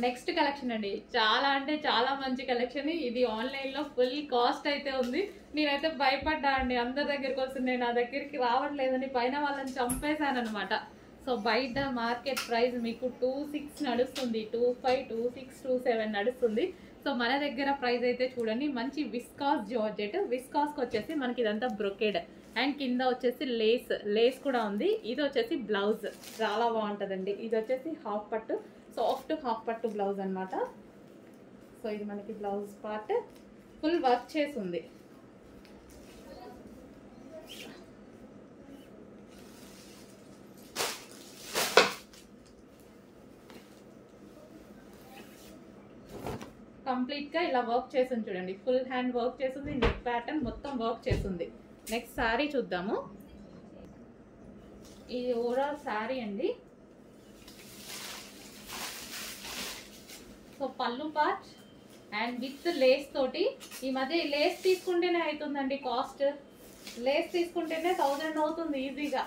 Next collection అండి, చాలా అంటే చాలా మంచి కలెక్షన్. ఇది ఆన్లైన్ లో ఫుల్ కాస్ట్ అయితే ఉంది. నేనైతే భయపడ్డా అండి, అందరి దగ్గరికి వస్తుంది, నా దగ్గరికి రావట్లేదని పైన వాళ్ళని చంపేశాను అనమాట. సో బయట మార్కెట్ ప్రైస్ మీకు 26 నడుస్తుంది, 25, 26, 27 నడుస్తుంది. సో మన దగ్గర ప్రైస్ అయితే చూడండి, మంచి విస్కాస్ జార్జెట్. విస్కాస్కి వచ్చేసి మనకి ఇదంతా బ్రొకేడ్ అండ్ కింద వచ్చేసి లేస్ కూడా ఉంది. ఇది వచ్చేసి బ్లౌజ్ చాలా బాగుంటుందండి. ఇది వచ్చేసి హాఫ్ పట్టు, సాఫ్ట్ హాఫ్ పట్టు బ్లౌజ్ అనమాట. సో ఇది మనకి బ్లౌజ్ పార్ట్ ఫుల్ వర్క్ చేసి ఉంది. కంప్లీట్ గా ఇలా వర్క్ చేసింది చూడండి, ఫుల్ హ్యాండ్ వర్క్ చేసింది, నెక్ ప్యాటర్న్ మొత్తం వర్క్ చేసింది. నెక్స్ట్ శారీ చూద్దాము. ఇది ఓవరాల్ శారీ అండి. సో పళ్ళు పార్ట్ అండ్ విత్ లేస్ తోటి. ఈ మధ్య ఈ లేస్ తీసుకుంటేనే అవుతుందండి కాస్ట్. లేస్ తీసుకుంటేనే 1000 అవుతుంది ఈజీగా.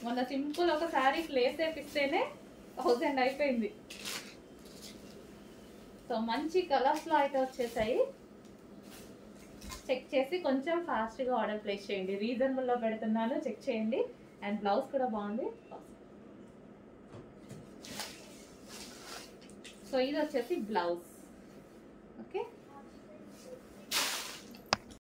మొన్న సింపుల్ ఒక శారీకి లేస్ వేపిస్తేనే 1000 అయిపోయింది. సో మంచి కలర్స్లో అయితే వచ్చేసాయి. చెక్ చేసి కొంచెం ఫాస్ట్గా ఆర్డర్ ప్లేస్ చేయండి. రీజనబుల్లో పెడుతున్నాను, చెక్ చేయండి. అండ్ బ్లౌజ్ కూడా బాగుంది. సో ఇది వచ్చేసి బ్లౌజ్.